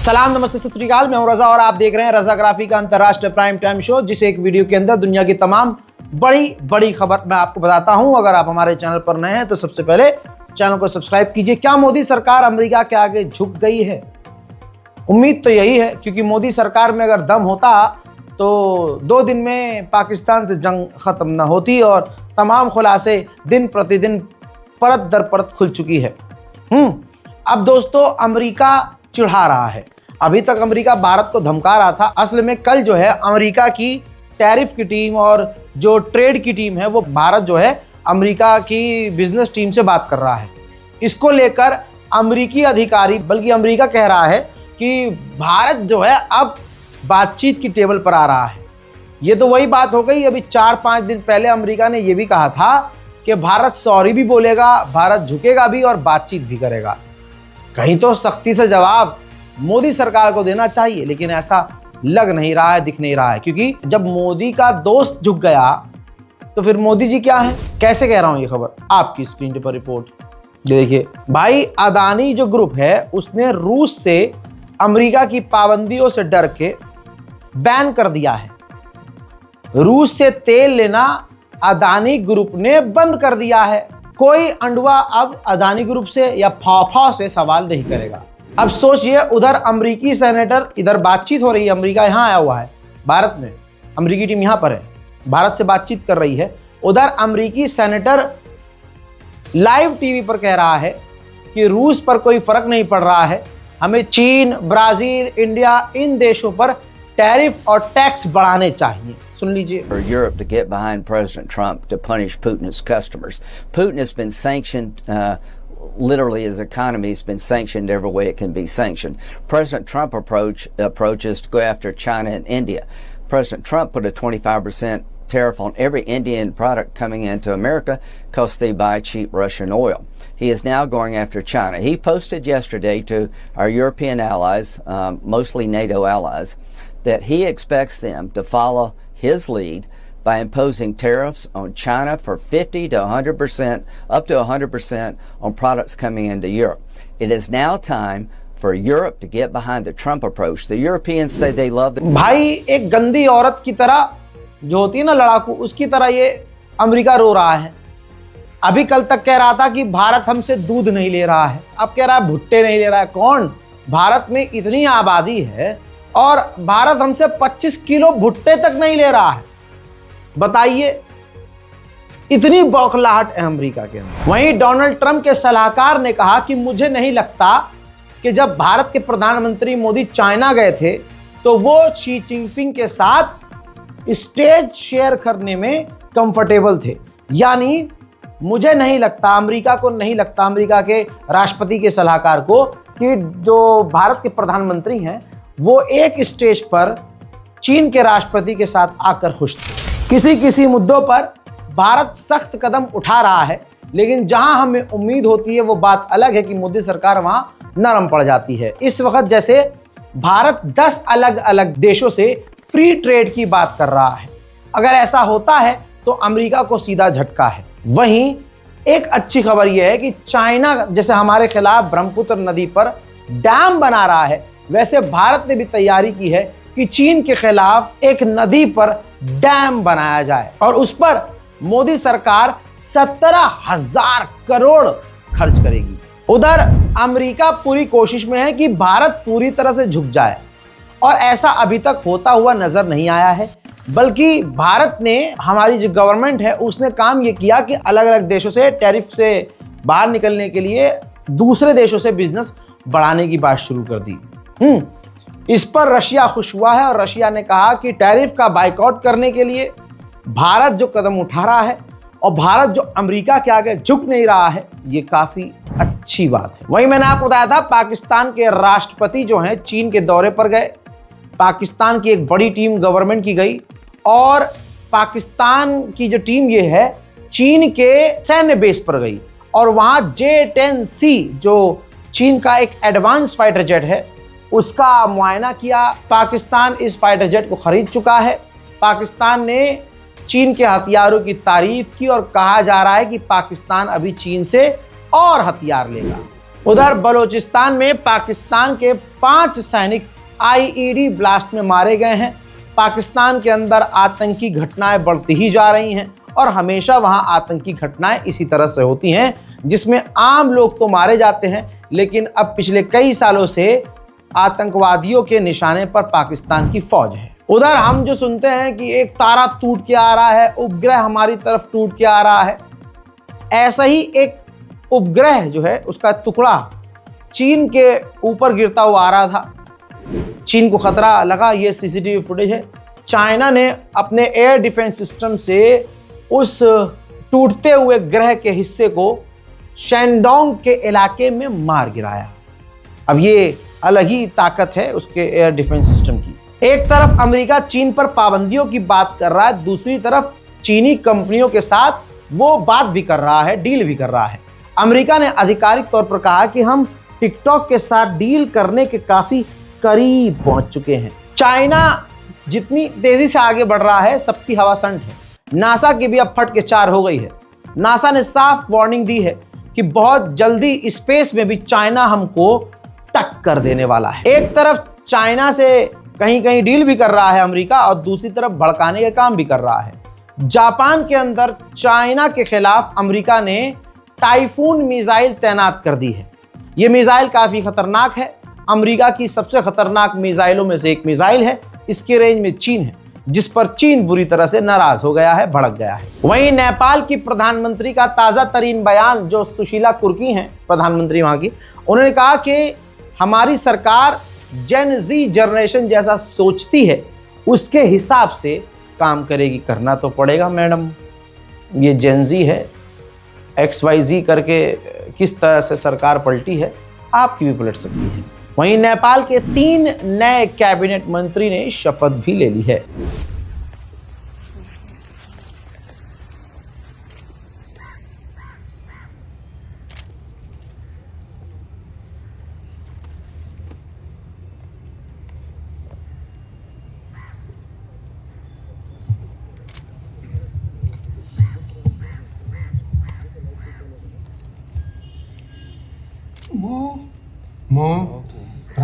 सलाम, नमस्ते, सत श्री अकाल। मैं हूं रजा और आप देख रहे हैं रजाग्राफी का अंतर्राष्ट्रीय प्राइम टाइम शो, जिस एक वीडियो के अंदर दुनिया की तमाम बड़ी बड़ी खबर मैं आपको बताता हूं। अगर आप हमारे चैनल पर नए हैं तो सबसे पहले चैनल को सब्सक्राइब कीजिए। क्या मोदी सरकार अमेरिका के आगे झुक गई है? उम्मीद तो यही है, क्योंकि मोदी सरकार में अगर दम होता तो 2 दिन में पाकिस्तान से जंग खत्म न होती और तमाम खुलासे दिन प्रतिदिन परत दर परत खुल चुकी है। अब दोस्तों, अमेरिका चिढ़ा रहा है। अभी तक अमेरिका भारत को धमका रहा था। असल में कल जो है अमेरिका की टैरिफ की टीम और जो ट्रेड की टीम है वो भारत जो है अमेरिका की बिजनेस टीम से बात कर रहा है। इसको लेकर अमेरिकी अधिकारी, बल्कि अमेरिका कह रहा है कि भारत जो है अब बातचीत की टेबल पर आ रहा है। ये तो वही बात हो गई। अभी 4-5 दिन पहले अमेरिका ने यह भी कहा था कि भारत सॉरी भी बोलेगा, भारत झुकेगा भी और बातचीत भी करेगा। कहीं तो सख्ती से जवाब मोदी सरकार को देना चाहिए, लेकिन ऐसा लग नहीं रहा है, दिख नहीं रहा है। क्योंकि जब मोदी का दोस्त झुक गया तो फिर मोदी जी क्या है? कैसे कह रहा हूं ये खबर, आपकी स्क्रीन पर रिपोर्ट देखिए। भाई, अदानी जो ग्रुप है उसने रूस से अमेरिका की पाबंदियों से डर के बैन कर दिया है। रूस से तेल लेना अदानी ग्रुप ने बंद कर दिया है। कोई अंडवा अब अदानी ग्रुप से या फाफा से सवाल नहीं करेगा। अब सोचिए, उधर अमेरिकी सेनेटर, इधर बातचीत हो रही है, अमेरिका यहाँ आया हुआ है भारत में, अमेरिकी टीम यहाँ पर है, भारत से बातचीत कर रही है। उधर अमेरिकी सेनेटर लाइव टीवी पर कह रहा है कि रूस पर कोई फर्क नहीं पड़ रहा है, हमें चीन, ब्राजील, इंडिया, इन देशों पर टैरिफ और टैक्स बढ़ाने चाहिए। सुन लीजिए। For Europe to get behind President Trump to punish Putin's customers. Putin has been sanctioned, literally his economy has been sanctioned every way it can be sanctioned. President Trump approach is to go after China and India. President Trump put a 25% tariff on every Indian product coming into America because they buy cheap Russian oil. He is now going after China. He posted yesterday to our European allies, mostly NATO allies, that he expects them to follow his lead by imposing tariffs on China for 50 to 100%, up to 100% on products coming into Europe. It is now time for Europe to get behind the Trump approach. The Europeans say they love the... भाई, एक गंदी औरत की तरह जो होती है ना लड़ाकू, उसकी तरह ये अमेरिका रो रहा है। अभी कल तक कह रहा था कि भारत हमसे दूध नहीं ले रहा है, अब कह रहा है भुट्टे नहीं ले रहा है। कौन? भारत में इतनी आबादी है और भारत हमसे 25 किलो भुट्टे तक नहीं ले रहा है। बताइए, इतनी बौखलाहट है अमेरिका के अंदर। वहीं डोनाल्ड ट्रंप के सलाहकार ने कहा कि मुझे नहीं लगता कि जब भारत के प्रधानमंत्री मोदी चाइना गए थे तो वो शी जिनपिंग के साथ स्टेज शेयर करने में कंफर्टेबल थे। यानी मुझे नहीं लगता, अमेरिका को नहीं लगता, अमेरिका के राष्ट्रपति के सलाहकार को, कि जो भारत के प्रधानमंत्री हैं वो एक स्टेज पर चीन के राष्ट्रपति के साथ आकर खुश थे। किसी मुद्दों पर भारत सख्त कदम उठा रहा है, लेकिन जहां हमें उम्मीद होती है वो बात अलग है कि मोदी सरकार वहां नरम पड़ जाती है। इस वक्त जैसे भारत 10 अलग अलग देशों से फ्री ट्रेड की बात कर रहा है। अगर ऐसा होता है तो अमेरिका को सीधा झटका है। वहीं एक अच्छी खबर यह है कि चाइना जैसे हमारे खिलाफ ब्रह्मपुत्र नदी पर डैम बना रहा है, वैसे भारत ने भी तैयारी की है कि चीन के खिलाफ एक नदी पर डैम बनाया जाए और उस पर मोदी सरकार 17,000 करोड़ खर्च करेगी। उधर अमेरिका पूरी कोशिश में है कि भारत पूरी तरह से झुक जाए, और ऐसा अभी तक होता हुआ नजर नहीं आया है। बल्कि भारत ने, हमारी जो गवर्नमेंट है उसने काम ये किया कि अलग अलग देशों से टैरिफ से बाहर निकलने के लिए दूसरे देशों से बिजनेस बढ़ाने की बात शुरू कर दी। इस पर रशिया खुश हुआ है और रशिया ने कहा कि टैरिफ का बाइकआउट करने के लिए भारत जो कदम उठा रहा है और भारत जो अमेरिका के आगे झुक नहीं रहा है, ये काफी अच्छी बात है। वहीं मैंने आपको बताया था पाकिस्तान के राष्ट्रपति जो हैं चीन के दौरे पर गए। पाकिस्तान की एक बड़ी टीम गवर्नमेंट की गई और पाकिस्तान की जो टीम ये है चीन के सैन्य बेस पर गई और वहां J-10C जो चीन का एक एडवांस फाइटर जेट है उसका मुआयना किया। पाकिस्तान इस फाइटर जेट को खरीद चुका है। पाकिस्तान ने चीन के हथियारों की तारीफ की और कहा जा रहा है कि पाकिस्तान अभी चीन से और हथियार लेगा। उधर बलूचिस्तान में पाकिस्तान के 5 सैनिक आईईडी ब्लास्ट में मारे गए हैं। पाकिस्तान के अंदर आतंकी घटनाएं बढ़ती ही जा रही हैं और हमेशा वहां आतंकी घटनाएं इसी तरह से होती हैं जिसमें आम लोग तो मारे जाते हैं, लेकिन अब पिछले कई सालों से आतंकवादियों के निशाने पर पाकिस्तान की फौज है। उधर हम जो सुनते हैं कि एक तारा टूट के आ रहा है, उपग्रह हमारी तरफ टूट के आ रहा है, ऐसा ही एक उपग्रह जो है उसका टुकड़ा चीन के ऊपर गिरता हुआ आ रहा था। चीन को खतरा लगा, ये सीसीटीवी फुटेज है। चाइना ने अपने एयर डिफेंस सिस्टम से उस टूटते हुए ग्रह के हिस्से को शेंडोंग के इलाके में मार गिराया। अब ये अलग ही ताकत है उसके एयर डिफेंस सिस्टम की। एक तरफ अमेरिका चीन पर पाबंदियों की बात कर रहा है, दूसरी तरफ चीनी कंपनियों के साथ वो बात भी कर रहा है, डील भी कर रहा है। अमेरिका ने आधिकारिक तौर पर कहा कि हम टिकटॉक के साथ डील करने के काफी करीब पहुंच चुके हैं। चाइना जितनी तेजी से आगे बढ़ रहा है सबकी हवा संट है। नासा की भी अब फट के 4 हो गई है। नासा ने साफ वार्निंग दी है कि बहुत जल्दी स्पेस में भी चाइना हमको टक्कर देने वाला है। एक तरफ चाइना से कहीं कहीं डील भी कर रहा है अमेरिका और दूसरी तरफ भड़काने का काम भी कर रहा है। जापान के अंदर चाइना के खिलाफ अमेरिका ने टाइफून मिसाइल तैनात कर दी है। ये मिसाइल काफी खतरनाक है। अमेरिका की सबसे खतरनाक मिसाइलों में से एक मिसाइल है। इसके रेंज में चीन है, जिस पर चीन बुरी तरह से नाराज हो गया है, भड़क गया है। वहीं नेपाल की प्रधानमंत्री का ताजा तरीन बयान, जो सुशीला कुर्की हैं प्रधानमंत्री वहां की, उन्होंने कहा कि हमारी सरकार जेन जी जनरेशन जैसा सोचती है उसके हिसाब से काम करेगी। करना तो पड़ेगा मैडम, ये जेन जी है, XYZ करके किस तरह से सरकार पलटी है, आपकी भी पलट सकती है। वहीं नेपाल के 3 नए कैबिनेट मंत्री ने शपथ भी ले ली है।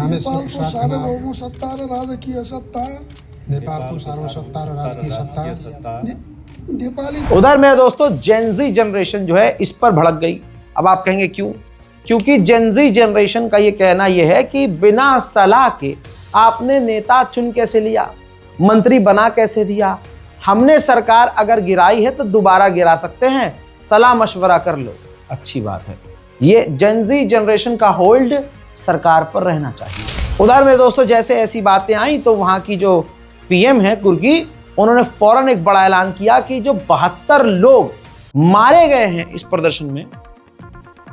नेपाल को सार्वभौम सत्ता र राजकीय सत्ता, नेपाल को सार्वसत्ता र राजकीय सत्ता नेपाली। उधर मेरे दोस्तों जेनजी जनरेशन जो है इस पर भड़क गई। अब आप कहेंगे क्यों? क्योंकि जेनजी जनरेशन का ये कहना यह है कि बिना सलाह के आपने नेता चुन कैसे लिया, मंत्री बना कैसे दिया, हमने सरकार अगर गिराई है तो दोबारा गिरा सकते हैं, सलाह मशवरा कर लो। अच्छी बात है, ये जेनजी जनरेशन का होल्ड सरकार पर रहना चाहिए। उधर में दोस्तों जैसे ऐसी बातें आई तो वहां की जो पीएम है कुर्की, उन्होंने फौरन एक बड़ा ऐलान किया कि जो 72 लोग मारे गए हैं इस प्रदर्शन में,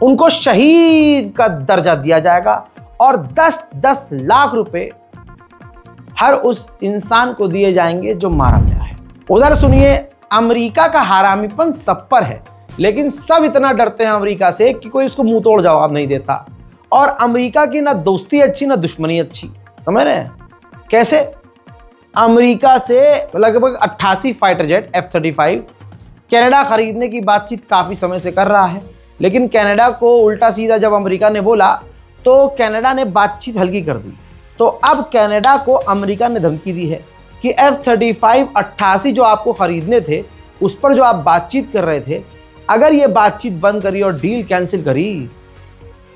उनको शहीद का दर्जा दिया जाएगा और 10-10 लाख रुपए हर उस इंसान को दिए जाएंगे जो मारा गया है। उधर सुनिए, अमेरिका का हरामीपन सब पर है, लेकिन सब इतना डरते हैं अमेरिका से कि कोई इसको मुंह तोड़ जवाब नहीं देता। और अमेरिका की ना दोस्ती अच्छी ना दुश्मनी अच्छी, समझ रहे हैं कैसे? अमेरिका से लगभग 88 फाइटर जेट F-35 कनाडा खरीदने की बातचीत काफ़ी समय से कर रहा है, लेकिन कनाडा को उल्टा सीधा जब अमेरिका ने बोला तो कनाडा ने बातचीत हल्की कर दी। तो अब कनाडा को अमेरिका ने धमकी दी है कि F-35 88 जो आपको खरीदने थे, उस पर जो आप बातचीत कर रहे थे, अगर ये बातचीत बंद करी और डील कैंसिल करी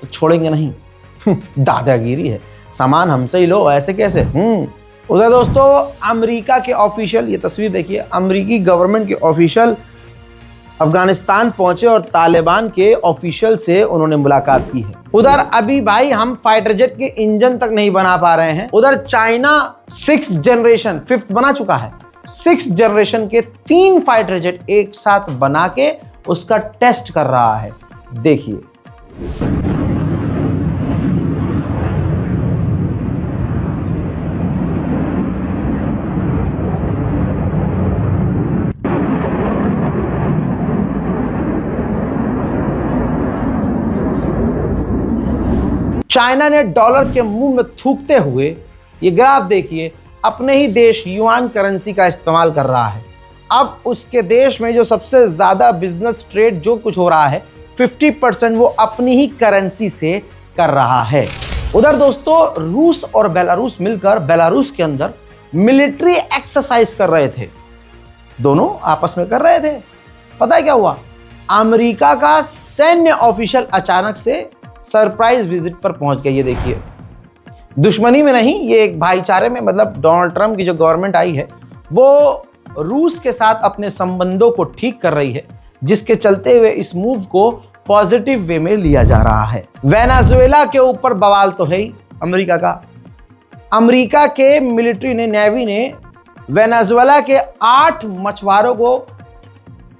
तो छोड़ेंगे नहीं। दादागिरी है, सामान हमसे ही लो, ऐसे कैसे? उधर दोस्तों अमेरिका के ऑफिशियल, ये तस्वीर देखिए, अमेरिकी गवर्नमेंट के ऑफिशियल अफगानिस्तान पहुंचे और तालिबान के ऑफिशियल से उन्होंने मुलाकात की है। उधर अभी भाई हम फाइटर जेट के इंजन तक नहीं बना पा रहे हैं, उधर चाइना 6th जनरेशन, 5th बना चुका है, 6th जनरेशन के 3 फाइटर जेट एक साथ बना के उसका टेस्ट कर रहा है। देखिए चाइना ने डॉलर के मुंह में थूकते हुए, ये ग्राफ देखिए, अपने ही देश युआन करेंसी का इस्तेमाल कर रहा है। अब उसके देश में जो सबसे ज़्यादा बिजनेस ट्रेड जो कुछ हो रहा है, 50% वो अपनी ही करेंसी से कर रहा है। उधर दोस्तों रूस और बेलारूस मिलकर बेलारूस के अंदर मिलिट्री एक्सरसाइज कर रहे थे, दोनों आपस में कर रहे थे। पता है क्या हुआ, अमेरिका का सैन्य ऑफिशियल अचानक से सरप्राइज विजिट पर पहुंच गया। ये देखिए, दुश्मनी में नहीं, ये एक भाईचारे में, मतलब डोनाल्ड ट्रंप की जो गवर्नमेंट आई है वो रूस के साथ अपने संबंधों को ठीक कर रही है, जिसके चलते हुए इस मूव को पॉजिटिव वे में लिया जा रहा है। वेनेजुएला के ऊपर बवाल तो है ही अमेरिका का। अमेरिका के मिलिट्री ने, नेवी ने वेनेजुएला के 8 मछुआरों को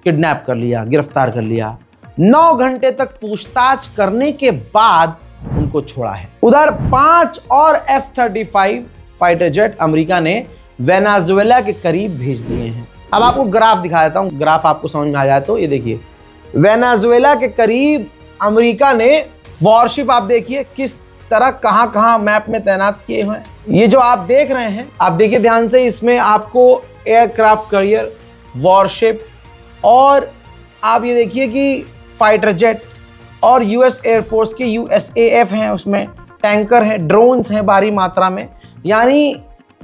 किडनैप कर लिया, गिरफ्तार कर लिया। 9 घंटे तक पूछताछ करने के बाद उनको छोड़ा है। उधर 5 और F-35 फाइटर जेट अमेरिका ने वेनेजुएला के करीब भेज दिए हैं। अब आपको ग्राफ दिखा देता हूं, ग्राफ आपको समझ में आ जाए तो ये देखिए, वेनेजुएला के करीब अमेरिका ने वॉरशिप, आप देखिए किस तरह कहां कहां मैप में तैनात किए हुए हैं। ये जो आप देख रहे हैं, आप देखिए ध्यान से, इसमें आपको एयरक्राफ्ट कैरियर, वॉरशिप, और आप ये देखिए कि फाइटर जेट और यूएस एयरफोर्स के USAF हैं, उसमें टैंकर हैं, ड्रोन्स हैं भारी मात्रा में। यानी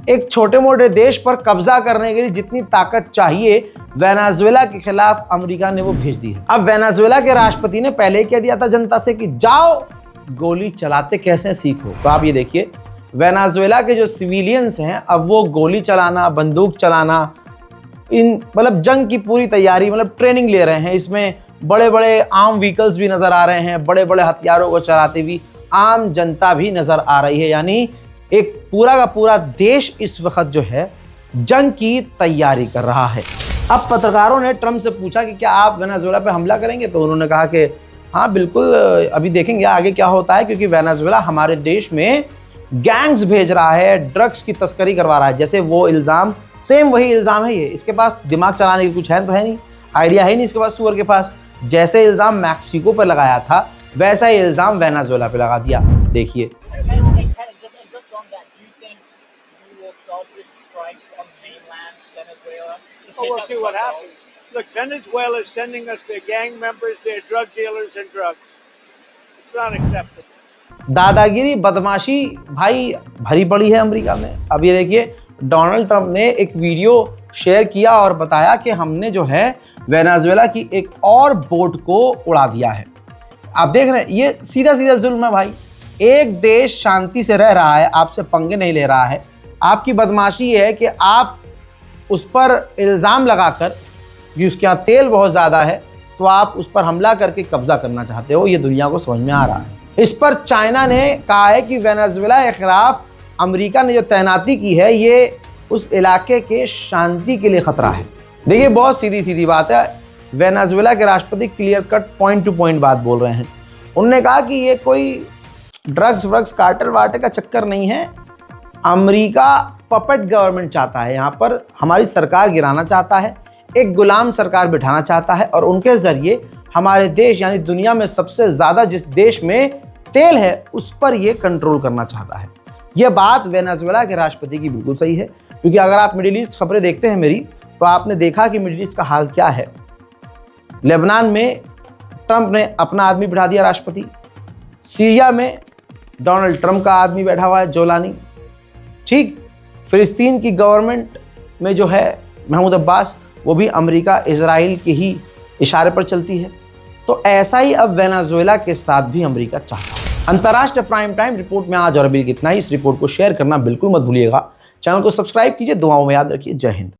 एक छोटे मोटे देश पर कब्जा करने के लिए जितनी ताकत चाहिए वेनेजुएला के खिलाफ अमेरिका ने वो भेज दी है। अब वेनेजुएला के राष्ट्रपति ने पहले कह दिया था जनता से कि जाओ गोली चलाते कैसे सीखो। तो आप ये देखिए, वेनेजुएला के जो सिविलियंस हैं अब वो गोली चलाना, बंदूक चलाना, इन मतलब जंग की पूरी तैयारी, मतलब ट्रेनिंग ले रहे हैं। इसमें बड़े बड़े आर्म व्हीकल्स भी नजर आ रहे हैं, बड़े बड़े हथियारों को चलाती हुई आम जनता भी नजर आ रही है। यानी एक पूरा का पूरा देश इस वक्त जो है जंग की तैयारी कर रहा है। अब पत्रकारों ने ट्रंप से पूछा कि क्या आप वेनेजुएला पे हमला करेंगे, तो उन्होंने कहा कि हाँ बिल्कुल, अभी देखेंगे आगे क्या होता है, क्योंकि वेनेजुएला हमारे देश में गैंग्स भेज रहा है, ड्रग्स की तस्करी करवा रहा है। जैसे वो इल्ज़ाम, सेम वही इल्ज़ाम है ये। इसके पास दिमाग चलाने की कुछ है तो है नहीं, आइडिया है नहीं इसके पास सुअर के पास। जैसे इल्ज़ाम मैक्सिको पर लगाया था वैसा ही इल्ज़ाम वेनेजुएला पे लगा दिया। देखिए, Oh, we'll see what happens. Look, Venezuela is sending us their gang members, their drug dealers and drugs. It's not acceptable. दादागिरी, बदमाशी भाई भरी पड़ी है अमेरिका में। अब ये देखिए, डोनाल्ड ट्रंप ने एक वीडियो शेयर किया और बताया कि हमने जो है वेनेजुएला की एक और बोट को उड़ा दिया है। आप देख रहे हैं, ये सीधा सीधा जुल्म है भाई। एक देश शांति से रह रहा है, आपसे पंगे नहीं ले रहा है, आपकी बदमाशी है कि आप उस पर इल्ज़ाम लगाकर कि उसके यहाँ तेल बहुत ज़्यादा है तो आप उस पर हमला करके कब्जा करना चाहते हो। ये दुनिया को समझ में आ रहा है। इस पर चाइना ने कहा है कि वेनेजुएला के खिलाफ अमेरिका ने जो तैनाती की है ये उस इलाके के शांति के लिए ख़तरा है। देखिए, बहुत सीधी सीधी बात है। वेनेजुएला के राष्ट्रपति clear cut point two point बात बोल रहे हैं। उन्होंने कहा कि ये कोई ड्रग्स व्रग्स कार्टेल वार्टे का चक्कर नहीं है। अमेरिका पपेट गवर्नमेंट चाहता है, यहाँ पर हमारी सरकार गिराना चाहता है, एक गुलाम सरकार बिठाना चाहता है और उनके ज़रिए हमारे देश यानी दुनिया में सबसे ज़्यादा जिस देश में तेल है उस पर ये कंट्रोल करना चाहता है। यह बात वेनेजुएला के राष्ट्रपति की बिल्कुल सही है, क्योंकि अगर आप मिडिल ईस्ट खबरें देखते हैं मेरी, तो आपने देखा कि मिडिल ईस्ट का हाल क्या है। लेबनान में ट्रंप ने अपना आदमी बिठा दिया राष्ट्रपति, सीरिया में डोनाल्ड ट्रंप का आदमी बैठा हुआ है, जोलानी। ठीक, फिलिस्तीन की गवर्नमेंट में जो है महमूद अब्बास, वो भी अमेरिका इजराइल के ही इशारे पर चलती है। तो ऐसा ही अब वेनेजुएला के साथ भी अमेरिका चाहता है। अंतर्राष्ट्रीय प्राइम टाइम रिपोर्ट में आज और अभी कितना ही। इस रिपोर्ट को शेयर करना बिल्कुल मत भूलिएगा। चैनल को सब्सक्राइब कीजिए, दुआओं में याद रखिए। जय हिंद।